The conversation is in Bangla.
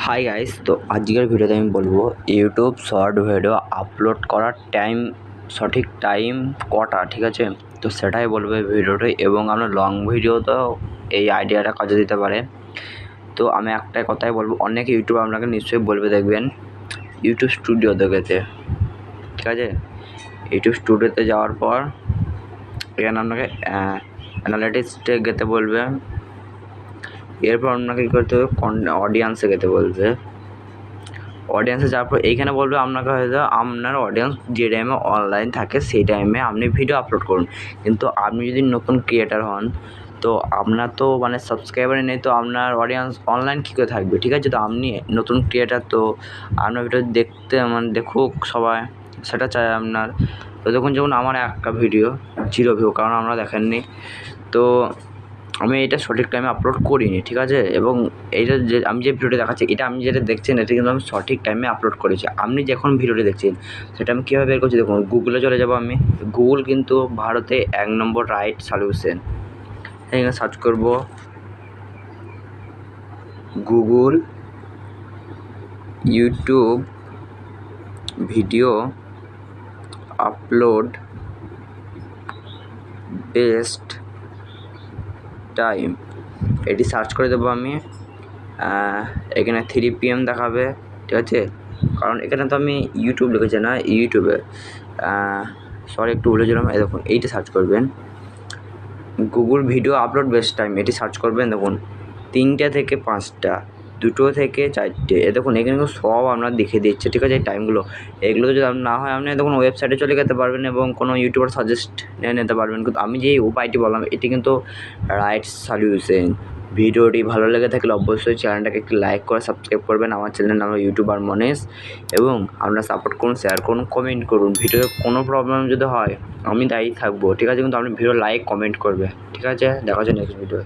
হাই গাইস, তো আজকের ভিডিওতে আমি বলবো ইউটিউব শর্ট ভিডিও আপলোড করার সঠিক টাইম কটা, ঠিক আছে? তো সেটাই বলবো এই ভিডিওতে, এবং আমরা লং ভিডিওতেও এই আইডিয়াটা কাজে দিতে পারে। তো আমি একটাই কথাই বলবো, অনেক ইউটিউব আপনাকে নিশ্চয়ই বলবে, দেখবেন ইউটিউব স্টুডিওতে গেতে, ঠিক আছে? ইউটিউব স্টুডিওতে যাওয়ার পর এখানে আপনাকে অ্যানালিটিক্সে যেতে বলবে। এরপর আপনাকে কী করতে হবে, অডিয়েন্সে যেতে বলবে। অডিয়েন্সে যাওয়ার পর এইখানে বলবে আপনাকে হয়তো আপনার অডিয়েন্স যে টাইমে অনলাইন থাকে সেই টাইমে আপনি ভিডিও আপলোড করুন। কিন্তু আপনি যদি নতুন ক্রিয়েটার হন, তো আপনার তো মানে সাবস্ক্রাইবারই নেই, তো আপনার অডিয়েন্স অনলাইন কী করে থাকবে, ঠিক আছে? তো আপনি নতুন ক্রিয়েটার, তো আপনার ভিডিও দেখুক সবাই, সেটা চাই আপনার। তো দেখুন, যেমন আমার একটা ভিডিও 0 ভিউ, কারণ আমরা দেখেননি। তো আমি এটা সঠিক টাইমে আপলোড করিনি, ঠিক আছে? এবং এইটা যে আমি যে ভিডিওটা দেখাচ্ছি, এটা আমি যেটা দেখছেন, এটা কিন্তু আমি সঠিক টাইমে আপলোড করেছি। আপনি যখন ভিডিওটি দেখছেন সেটা আমি কীভাবে বের করছি, দেখুন গুগলে চলে যাবো আমি। গুগল কিন্তু ভারতে 1 নম্বর রাইট সলিউশন। এখানে সার্চ করব Google YouTube video upload best time, এটি সার্চ করে দেবো আমি। এখানে 3 PM দেখাবে, ঠিক আছে? কারণ এখানে তো আমি ইউটিউব লিখেছি না, ইউটিউবে সরি একটু বলেছিলাম। এই দেখুন, এইটা সার্চ করবেন, Google video upload best time, এটি সার্চ করবেন। দেখুন 3টা থেকে 5টা, 2টো থেকে 4টে, এ দেখুন এখানে কিন্তু সব আপনার দেখিয়ে দিচ্ছে, ঠিক আছে? এই টাইমগুলো, এগুলো যদি না হয় আপনি দেখুন ওয়েবসাইটে চলে যেতে পারবেন এবং কোনো ইউটিউবার সাজেস্ট নিতে পারবেন। কিন্তু আমি যে উপায়টি বললাম এটি কিন্তু রাইট সলিউশন। ভিডিওটি ভালো লেগে থাকলে অবশ্যই চ্যানেলটাকে একটি লাইক করে সাবস্ক্রাইব করবেন। আমার চ্যানেলের নাম ইউটিউবার মনেশ, এবং আপনারা সাপোর্ট করুন, শেয়ার করুন, কমেন্ট করুন। ভিডিওতে কোনো প্রবলেম যদি হয় আমি দায়ী থাকবো, ঠিক আছে? কিন্তু আপনি ভিডিও লাইক কমেন্ট করবে, ঠিক আছে? দেখা হচ্ছে নেক্সট ভিডিও।